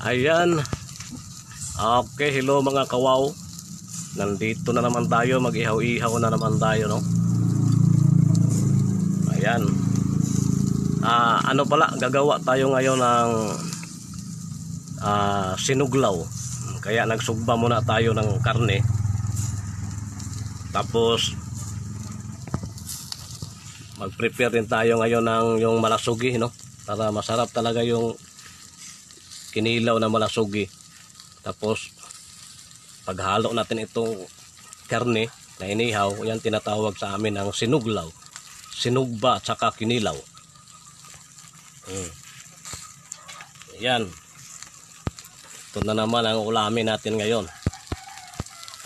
Ayan. Okay, hello mga kawaw. Nandito na naman tayo, mag-ihaw-ihaw na naman tayo, no? Ayan. Ano pala, gagawa tayo ngayon ng sinuglaw. Kaya nagsugba muna tayo ng karne. Tapos mag-prepare din tayo ngayon ng yung malasugi, no? Para masarap talaga yung kinilaw na malasugi. Tapos paghalo natin itong karne na inihaw, yan tinatawag sa amin ang sinuglaw, sinugba at saka kinilaw. Yan, ito na naman ang ulamin natin ngayon.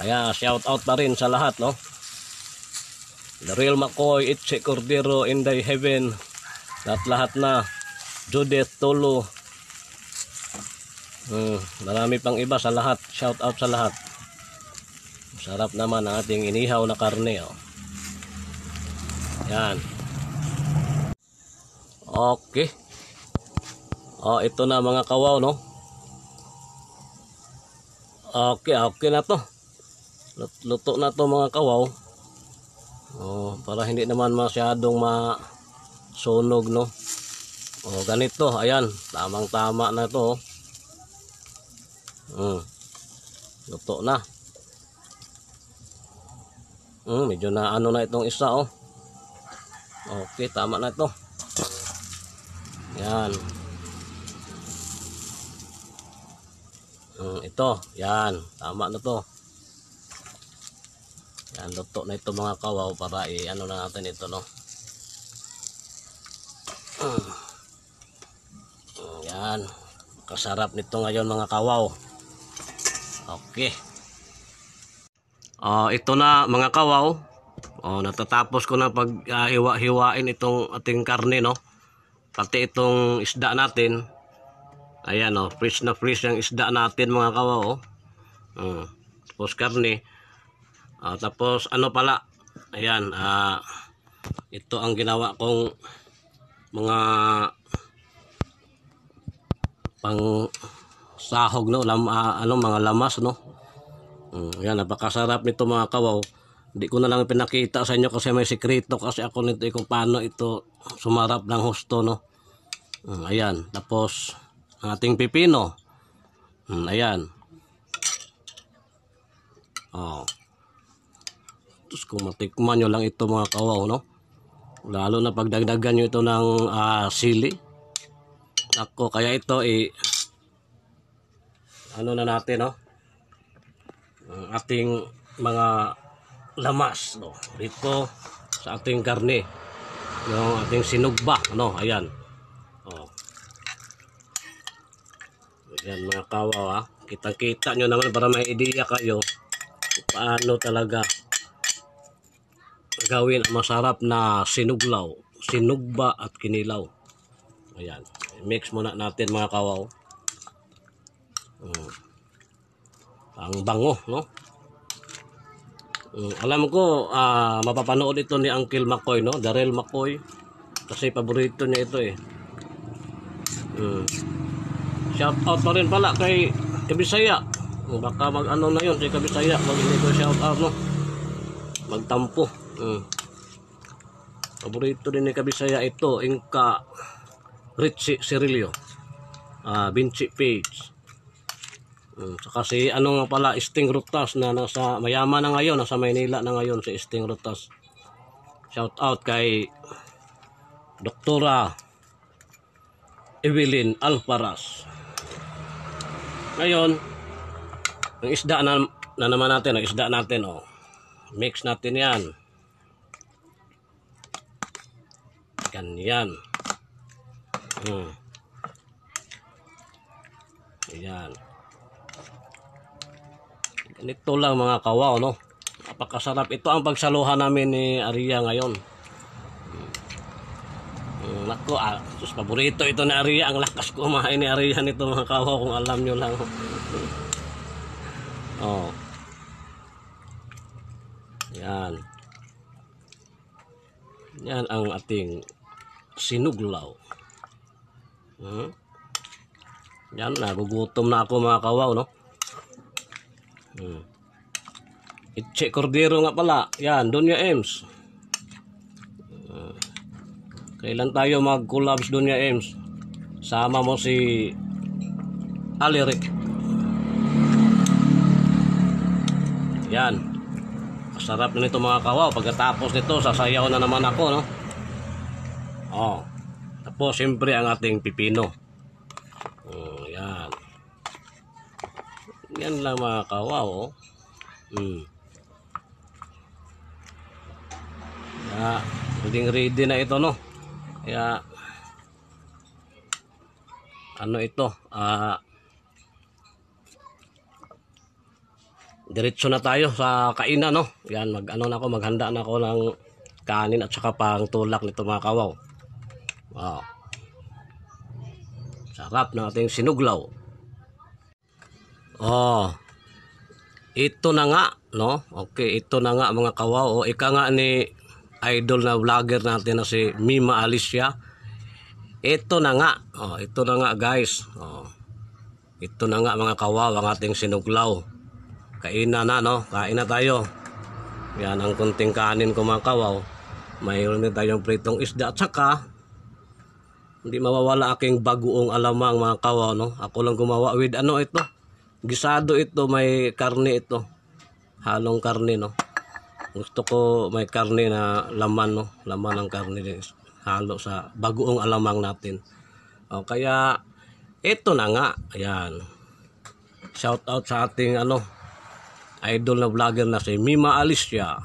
Kaya shout out pa rin sa lahat, no? The Real McCoy, Itche Cordero, Inday Heaven, at lahat na, Judith Tolo, marami pang iba, sa lahat, shout out sa lahat. Sarap naman ang ating inihaw na karne, oh. Yan. Okay. Ito na mga kawaw, no? Okay na to. Luto na to mga kawaw. Para hindi naman masyadong masunog, no? Ganito, ayan, tamang-tama na to. Luto na. Medyo na ano na itong isa, oh. Okay, tama na ito. Yan. Ito, yan, tama na to. Yan, luto na ito mga kawaw, para ano na natin ito, no? Yan, kasarap nito ngayon mga kawaw. Okay. Ito na mga kawaw. Natatapos ko na pag-hiwa-hiwain itong ating karne, no? Pati itong isda natin. Ayan, fresh na fresh yung isda natin mga kawaw, oh. Tapos karne. Tapos ano pala? Ayan, ito ang ginawa kong mga pang sahog, no? Mga lamas, no? Yan, napakasarap nito mga kawaw. Hindi ko na lang pinakita sa inyo kasi may sikreto kasi ako nito kung paano ito sumarap ng husto, no? Ayan, tapos ang ating pipino. Ayan. Tapos kung matikman nyo lang ito mga kawaw, no? Lalo na pagdagdagan nyo ito ng sili. Ako, kaya ito ano na natin, no? Ang ating mga lamas, no? Dito sa ating karne, yung ating sinugba, ano? Ayan. Ayan mga kawaw, kita-kita nyo naman para may ideya kayo paano talaga gawin ang masarap na sinuglaw, sinugba at kinilaw. Ayan, mix muna natin mga kawaw. Ang bango, no? Alam ko mapapanood ito ni Uncle McCoy, no? The Real McCoy, kasi paborito niya ito, eh. Shout out pa rin pala kay Kabisaya. Baka mag-ano na yun si Kabisaya pag hindi ko shout out, no? Magtampo. Paborito din ni Kabisaya ito, Inka Richie Cirilio, Vinci Page. Saka si ano nga pala, Sting Rutas, na nasa mayaman na ngayon, nasa Maynila na ngayon si Sting Rutas. Shout out kay Doktora Evelyn Alparas. Ngayon, ang isda na naman natin, ang isda natin, mix natin yan. Ganyan. Ayan. Ganito lang mga kawaw, no? Napakasarap. Ito ang pagsaluhan namin ni Aria ngayon. Nako, sus, paborito ito ni Aria. Ang lakas kumain ni Aria nito mga kawaw, kung alam nyo lang. Yan. Yan ang ating sinuglaw. Yan, nagugutom na ako mga kawaw, no? Itche Cordero nga pala. Yan, Donya Ems. Kailan tayo mag-collabs, Donya Ems? Sama mo si Aleric. Yan. Masarap na nito mga kawaw. Pagkatapos nito, sasayaw na naman ako, no? Oh. Tapos, siyempre, ang ating pipino. Yan. Yan lang mga kawaw, oh. Kaya, ready na ito, no? Kaya, ano ito? Diretso na tayo sa kainan, no? Yan, maghanda na ako ng kanin at saka pang tulak nito mga kawaw. Wow. Sarap ng ating sinuglaw. Oh. Ito na nga, no? Okay, ito na nga mga kawaw. Ika nga ni idol na vlogger natin na si Mima Alicia. Ito na nga. Oh, ito na nga guys. Oh. Ito na nga mga kawaw ang ating sinuglaw. Kainan na, no? Kain na tayo. Yan ang kunting kanin ko mga kawaw. Mayroon din tayong pritong isda at saka hindi mawawala aking bagoong alamang mga kawaw, no? Ako lang gumawa with ano ito. Gisado ito, may karne ito. Halong karne, no? Gusto ko may karne na laman, no? Laman ng karne din. Halo sa bagoong alamang natin. O, kaya ito na nga. Ayan. Shout out sa ating idol na vlogger na si Mima Alicia.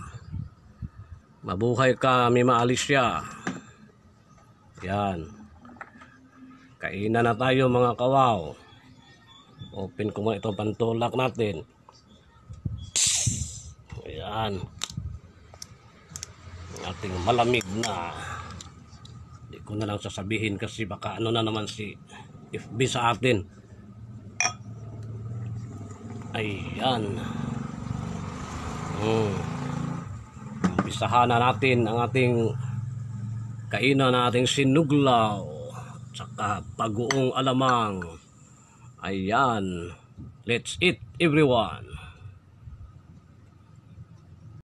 Mabuhay ka, Mima Alicia. Yan. Kainan na tayo mga kawaw. Open ko muna itong pantulak natin. Ayan. Ating malamig na. Hindi ko na lang sasabihin kasi baka ano na naman si FB sa atin. Ayan. Umpisahan na natin ang ating kainan na ating sinuglaw tsaka bagoong alamang. Ayan. Let's eat everyone.